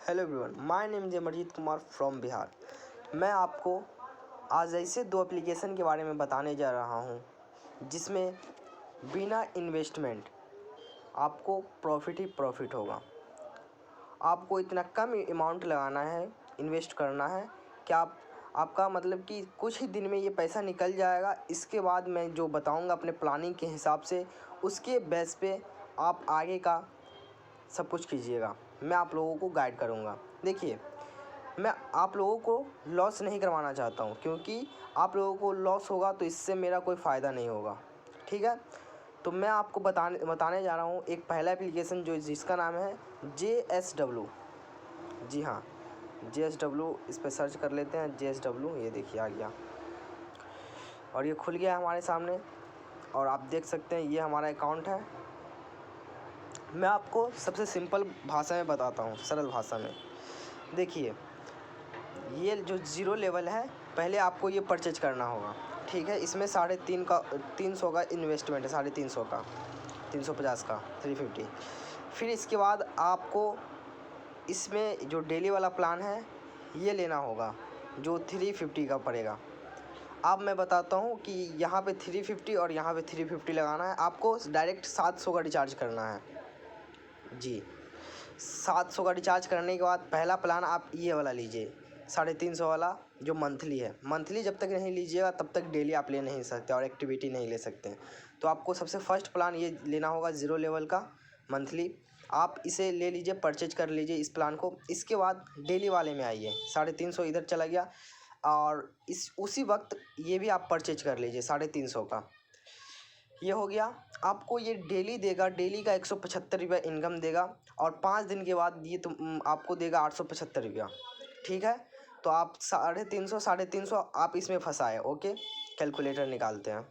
Hello everyone, my name is Amarjeet Kumar from Bihar. मैं आपको आज ऐसे दो एप्लीकेशन के बारे में बताने जा रहा हूं जिसमें बिना इन्वेस्टमेंट आपको प्रॉफिट ही प्रॉफिट होगा। आपको इतना कम अमाउंट लगाना है, इन्वेस्ट करना है कि आपका मतलब कि कुछ ही दिन में ये पैसा निकल जाएगा। इसके बाद मैं जो बताऊंगा अपने प्लानिंग के हिसाब से, उसके बेस पे आप आगे का सब कुछ कीजिएगा। मैं आप लोगों को गाइड करूंगा। देखिए, मैं आप लोगों को लॉस नहीं करवाना चाहता हूं, क्योंकि आप लोगों को लॉस होगा तो इससे मेरा कोई फ़ायदा नहीं होगा। ठीक है, तो मैं आपको बताने जा रहा हूं एक पहला एप्लीकेशन जिसका नाम है JSW। जी हाँ, JSW, इस पर सर्च कर लेते हैं JSW। ये देखिए आ गया और ये खुल गया हमारे सामने और आप देख सकते हैं ये हमारा अकाउंट है। मैं आपको सबसे सिंपल भाषा में बताता हूँ, सरल भाषा में। देखिए, ये जो ज़ीरो लेवल है, पहले आपको ये परचेज करना होगा। ठीक है, इसमें 350 का इन्वेस्टमेंट है, 350 का, 350 का, 350। फिर इसके बाद आपको इसमें जो डेली वाला प्लान है ये लेना होगा, जो 350 का पड़ेगा। अब मैं बताता हूँ कि यहाँ पे 350 और यहाँ पे 350 लगाना है। आपको डायरेक्ट 700 का रिचार्ज करना है। जी, 700 का रिचार्ज करने के बाद पहला प्लान आप ये वाला लीजिए, 350 वाला, जो मंथली है। मंथली जब तक नहीं लीजिएगा तब तक डेली आप ले नहीं सकते और एक्टिविटी नहीं ले सकते। तो आपको सबसे फर्स्ट प्लान ये लेना होगा, ज़ीरो लेवल का, मंथली। आप इसे ले लीजिए, परचेज कर लीजिए इस प्लान को। इसके बाद डेली वाले में आइए, 350 इधर चला गया और उसी वक्त ये भी आप परचेज कर लीजिए 350 का। ये हो गया। आपको ये डेली देगा, डेली का 175 रुपया इनकम देगा और 5 दिन के बाद ये आपको देगा 875 रुपया। ठीक है, तो आप 350 आप इसमें फंसाए। ओके, कैलकुलेटर निकालते हैं।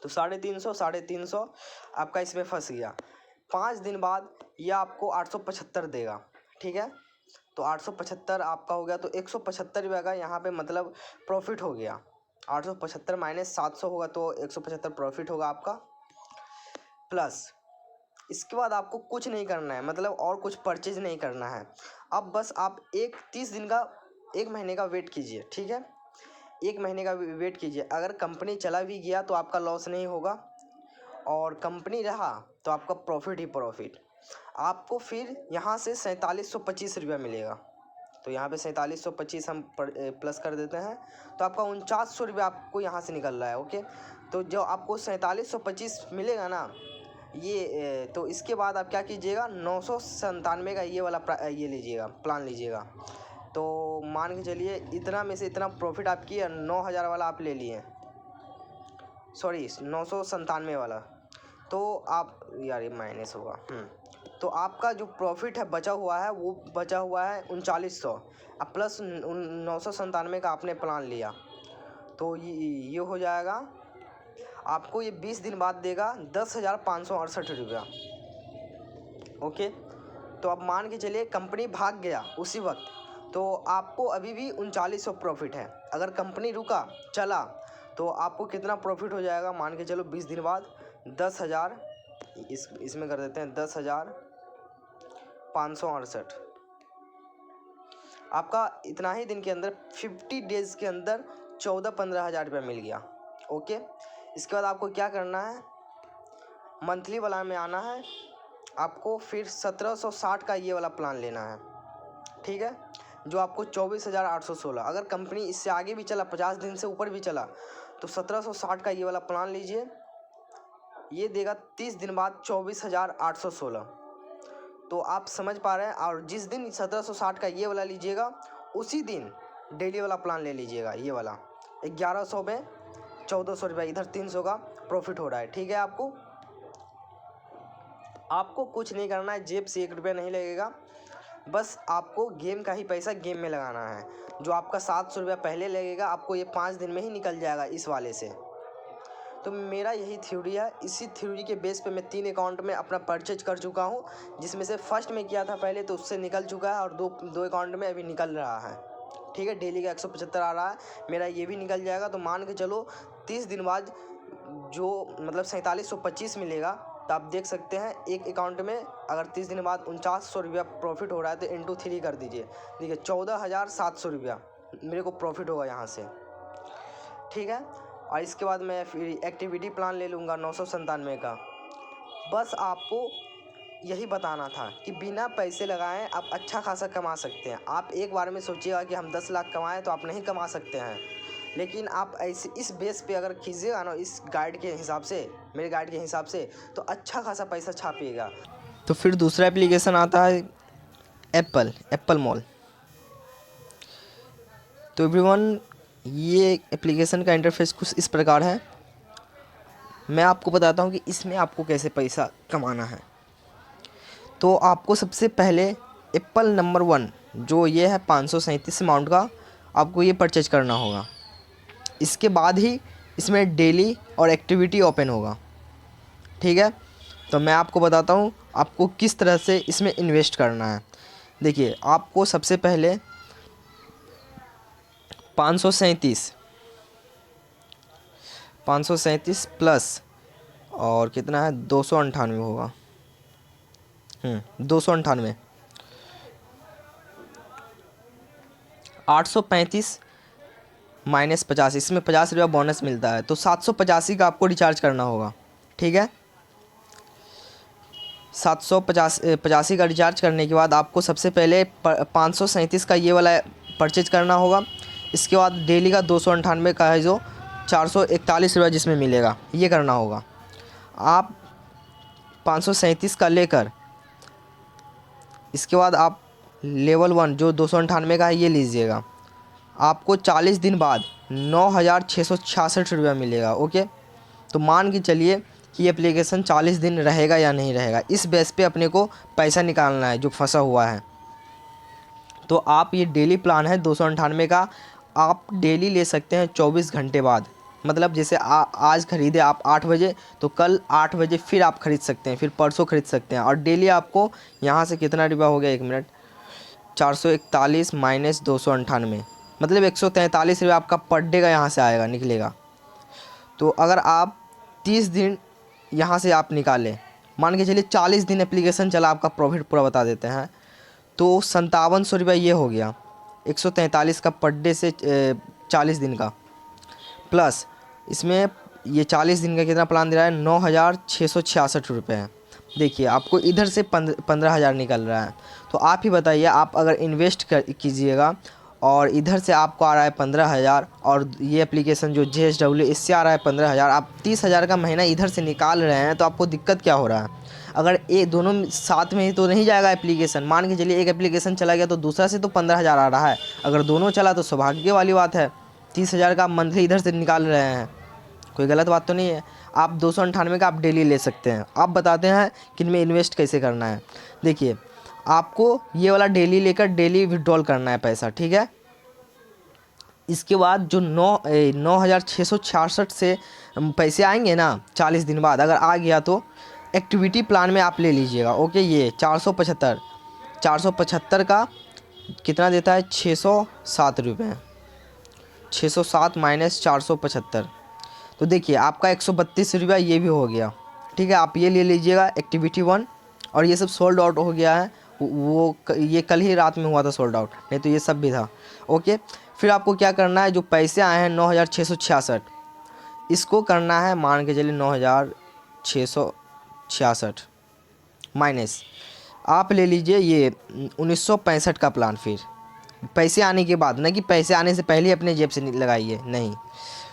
तो 350 आपका इसमें फंस गया। 5 दिन बाद ये आपको 875 देगा। ठीक है, तो 875 आपका हो गया, तो 175 रुपये का यहाँ पे मतलब प्रॉफिट हो गया। 875 माइनस 700 होगा तो 175 प्रॉफिट होगा आपका। प्लस इसके बाद आपको कुछ नहीं करना है, मतलब और कुछ परचेज नहीं करना है। अब बस आप 30 दिन का, 1 महीने का वेट कीजिए। ठीक है, 1 महीने का वेट कीजिए। अगर कंपनी चला भी गया तो आपका लॉस नहीं होगा और कंपनी रहा तो आपका प्रॉफिट ही प्रॉफिट। आपको फिर यहाँ से 4725 रुपया मिलेगा। तो यहाँ पे 4725 हम प्लस कर देते हैं, तो आपका 4900 रुपया आपको यहाँ से निकल रहा है। ओके, तो जो आपको 4725 मिलेगा ना, ये तो इसके बाद आप क्या कीजिएगा, 997 का ये वाला ये लीजिएगा, प्लान लीजिएगा। तो मान के चलिए इतना में से इतना प्रॉफिट आप किए, 9000 वाला आप ले लिए, सॉरी 997 वाला। तो आप यार ये माइनस होगा। तो आपका जो प्रॉफिट है बचा हुआ है, वो बचा हुआ है 3900। अब प्लस 997 का आपने प्लान लिया, तो ये हो जाएगा आपको, ये 20 दिन बाद देगा 10,568 रुपया। ओके, तो अब मान के चलिए कंपनी भाग गया उसी वक्त, तो आपको अभी भी 3900 प्रॉफिट है। अगर कंपनी रुका, चला, तो आपको कितना प्रॉफिट हो जाएगा, मान के चलो 20 दिन बाद 10,000, इसमें कर देते हैं 10,568। आपका इतना ही दिन के अंदर, 50 डेज़ के अंदर 14-15 हज़ार रुपया मिल गया। ओके, इसके बाद आपको क्या करना है, मंथली वाला में आना है। आपको फिर 1760 का ये वाला प्लान लेना है। ठीक है, जो आपको 24,816। अगर कंपनी इससे आगे भी चला, 50 दिन से ऊपर भी चला, तो 1760 का ये वाला प्लान लीजिए। ये देगा 30 दिन बाद 24,816। तो आप समझ पा रहे हैं। और जिस दिन 1760 का ये वाला लीजिएगा, उसी दिन डेली वाला प्लान ले लीजिएगा, ये वाला 1100 में 1400 रुपये, इधर 300 का प्रॉफिट हो रहा है। ठीक है, आपको कुछ नहीं करना है, जेब से 1 रुपया नहीं लगेगा। बस आपको गेम का ही पैसा गेम में लगाना है। जो आपका 700 रुपया पहले लगेगा, आपको ये 5 दिन में ही निकल जाएगा इस वाले से। तो मेरा यही थ्योरी है। इसी थ्योरी के बेस पे मैं 3 अकाउंट में अपना परचेज कर चुका हूँ, जिसमें से फर्स्ट में किया था पहले, तो उससे निकल चुका है और दो अकाउंट में अभी निकल रहा है। ठीक है, डेली का 175 आ रहा है, मेरा ये भी निकल जाएगा। तो मान के चलो 30 दिन बाद जो मतलब 4725 मिलेगा, तो आप देख सकते हैं एक अकाउंट में अगर 30 दिन बाद 4900 रुपया प्रॉफिट हो रहा है तो इंटू 3 कर दीजिए। देखिए 14,700 रुपया मेरे को प्रॉफिट होगा यहाँ से, ठीक है। और इसके बाद मैं फिर एक्टिविटी प्लान ले लूँगा 997 का। बस आपको यही बताना था कि बिना पैसे लगाएं आप अच्छा खासा कमा सकते हैं। आप एक बार में सोचिएगा कि हम 10 लाख कमाएं तो आप नहीं कमा सकते हैं, लेकिन आप ऐसे इस बेस पे अगर कीजिएगा ना, इस गाइड के हिसाब से, मेरे गाइड के हिसाब से, तो अच्छा खासा पैसा छापिएगा। तो फिर दूसरा एप्लीकेशन आता है एप्पल मॉल। तो एवरीवन, ये एप्लीकेशन का इंटरफेस कुछ इस प्रकार है। मैं आपको बताता हूँ कि इसमें आपको कैसे पैसा कमाना है। तो आपको सबसे पहले एप्पल नंबर 1 जो ये है 537 अमाउंट का, आपको ये परचेज करना होगा। इसके बाद ही इसमें डेली और एक्टिविटी ओपन होगा, ठीक है। तो मैं आपको बताता हूँ आपको किस तरह से इसमें इन्वेस्ट करना है। देखिए आपको सबसे पहले 537 प्लस और कितना है 298 होगा, 298, 835 माइनस 50, इसमें 50 रुपया बोनस मिलता है, तो 785 का आपको रिचार्ज करना होगा, ठीक है। 785 का रिचार्ज करने के बाद आपको सबसे पहले 537 का ये वाला परचेज करना होगा। इसके बाद डेली का 298 का है जो 441 रुपया जिसमें मिलेगा, ये करना होगा। आप 537 का लेकर इसके बाद आप लेवल 1 जो 298 का है ये लीजिएगा। आपको 40 दिन बाद 9,666 रुपया मिलेगा, ओके। तो मान के चलिए कि ये एप्लीकेशन 40 दिन रहेगा या नहीं रहेगा, इस बेस पे अपने को पैसा निकालना है जो फंसा हुआ है। तो आप ये डेली प्लान है 298 का, आप डेली ले सकते हैं 24 घंटे बाद। मतलब जैसे आज ख़रीदे आप 8 बजे, तो कल 8 बजे फिर आप ख़रीद सकते हैं, फिर परसों ख़रीद सकते हैं। और डेली आपको यहाँ से कितना रुपया हो गया, 1 मिनट, 441 माइनस 298, मतलब 143 रुपया आपका पर डे का यहाँ से आएगा, निकलेगा। तो अगर आप 30 दिन यहाँ से आप निकालें, मान के चलिए 40 दिन एप्लीकेशन चला, आपका प्रॉफिट पूरा बता देते हैं, तो 5700 रुपया ये हो गया 143 का पर डे से 40 दिन का, प्लस इसमें ये 40 दिन का कितना प्लान दे रहा है, 9,666 रुपये है। देखिए आपको इधर से 15,000 निकल रहा है। तो आप ही बताइए, आप अगर इन्वेस्ट कीजिएगा और इधर से आपको आ रहा है 15,000, और ये एप्लीकेशन जो JSW इससे आ रहा है 15,000, आप 30,000 का महीना इधर से निकाल रहे हैं, तो आपको दिक्कत क्या हो रहा है। अगर ये दोनों साथ में ही तो नहीं जाएगा एप्लीकेशन। मान के चलिए एक एप्लीकेशन चला गया तो दूसरा से तो 15,000 आ रहा है, अगर दोनों चला तो सौभाग्य वाली बात है। 30,000 का मंथली इधर से निकाल रहे हैं, कोई गलत बात तो नहीं है। आप 298 का आप डेली ले सकते हैं। आप बताते हैं कि इनमें इन्वेस्ट कैसे करना है। देखिए आपको ये वाला डेली लेकर डेली विड्रॉल करना है पैसा, ठीक है। इसके बाद जो 9,666 से पैसे आएंगे ना 40 दिन बाद, अगर आ गया तो एक्टिविटी प्लान में आप ले लीजिएगा, ओके। ये 475 का कितना देता है, 607 रुपये, 607 माइनस 475, तो देखिए आपका 132 रुपया ये भी हो गया, ठीक है। आप ये ले लीजिएगा एक्टिविटी 1, और ये सब सोल्ड आउट हो गया है, वो ये कल ही रात में हुआ था सोल्ड आउट, नहीं तो ये सब भी था, ओके। फिर आपको क्या करना है, जो पैसे आए हैं 9,666, इसको करना है, मान के चलिए 9,666 माइनस आप ले लीजिए ये 1965 का प्लान। फिर पैसे आने के बाद, ना कि पैसे आने से पहले अपने जेब से लगाइए, नहीं।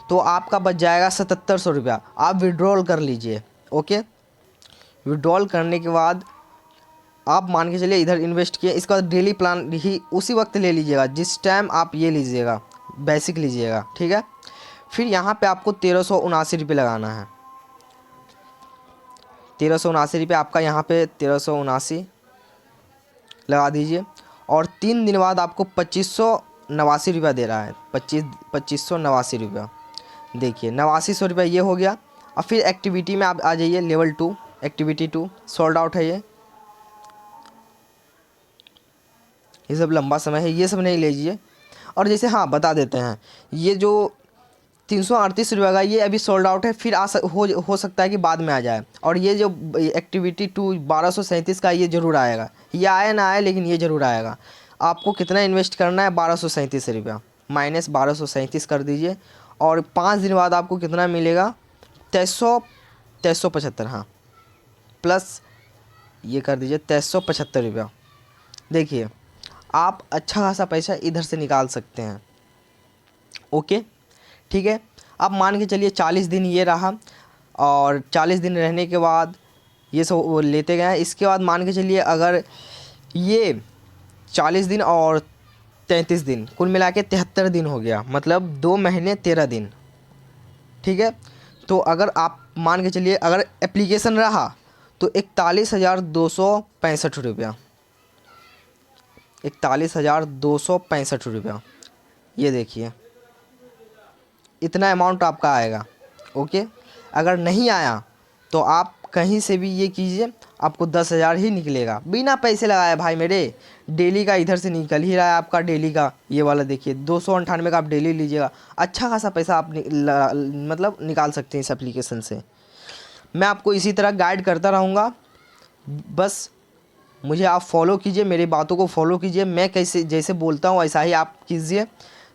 तो आपका बच जाएगा 7,700 रुपया, आप विड्रॉल कर लीजिए, ओके। विड्रॉल करने के बाद आप मान के चलिए इधर इन्वेस्ट किए, इसका डेली प्लान ही उसी वक्त ले लीजिएगा जिस टाइम आप ये लीजिएगा, बेसिक लीजिएगा, ठीक है। फिर यहाँ पे आपको 1,379 रुपये लगाना है, 1,379 रुपये आपका यहाँ पे 1,379 लगा दीजिए। और 3 दिन बाद आपको 2,589 रुपया दे रहा है, 2,589 रुपया। देखिए 89 रुपया ये हो गया। और फिर एक्टिविटी में आप आ जाइए, लेवल 2 एक्टिविटी 2 सोल्ड आउट है ये सब लंबा समय है, ये सब नहीं लीजिए। और जैसे हाँ बता देते हैं, ये जो ₹338 का ये अभी सोल्ड आउट है, फिर हो सकता है कि बाद में आ जाए। और ये जो एक्टिविटी 2 1237 का ये ज़रूर आएगा, ये आया ना आए लेकिन ये ज़रूर आएगा। आपको कितना इन्वेस्ट करना है? ₹1237 माइनस 1237 कर दीजिए, और 5 दिन बाद आपको कितना मिलेगा? 2375, हाँ, प्लस ये कर दीजिए ₹2375। देखिए आप अच्छा खासा पैसा इधर से निकाल सकते हैं। ओके, ठीक है। अब मान के चलिए 40 दिन ये रहा, और 40 दिन रहने के बाद ये सब वो लेते गए। इसके बाद मान के चलिए अगर ये 40 दिन और 33 दिन कुल मिला के 73 दिन हो गया, मतलब 2 महीने 13 दिन, ठीक है। तो अगर आप मान के चलिए अगर एप्लीकेशन रहा तो 41,265 रुपया, 41,265 रुपया, ये देखिए इतना अमाउंट आपका आएगा। ओके, अगर नहीं आया तो आप कहीं से भी ये कीजिए, आपको 10,000 ही निकलेगा बिना पैसे लगाए। भाई मेरे डेली का इधर से निकल ही रहा है आपका, डेली का ये वाला देखिए 298 का आप डेली लीजिएगा, अच्छा खासा पैसा आप मतलब निकाल सकते हैं इस एप्लीकेशन से। मैं आपको इसी तरह गाइड करता रहूँगा, बस मुझे आप फॉलो कीजिए, मेरी बातों को फॉलो कीजिए। मैं कैसे जैसे बोलता हूँ ऐसा ही आप कीजिए।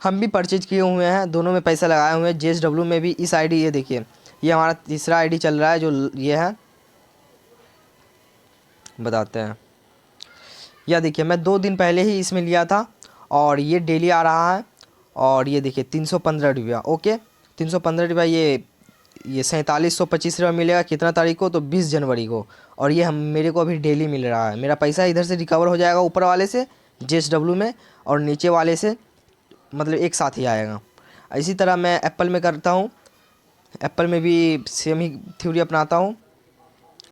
हम भी परचेज किए हुए हैं, दोनों में पैसा लगाए हुए हैं, JSW में भी। इस आईडी ये देखिए, ये हमारा तीसरा आईडी चल रहा है जो ये है, बताते हैं। यह देखिए मैं 2 दिन पहले ही इसमें लिया था, और ये डेली आ रहा है। और ये देखिए 315 रुपया। ओके, 315 रुपया, ये 4725 रुपया मिलेगा कितना तारीख को? तो 20 जनवरी को। और ये मेरे को अभी डेली मिल रहा है। मेरा पैसा इधर से रिकवर हो जाएगा, ऊपर वाले से JSW में, और नीचे वाले से मतलब एक साथ ही आएगा। इसी तरह मैं एप्पल में करता हूँ, एप्पल में भी सेम ही थ्योरी अपनाता हूँ।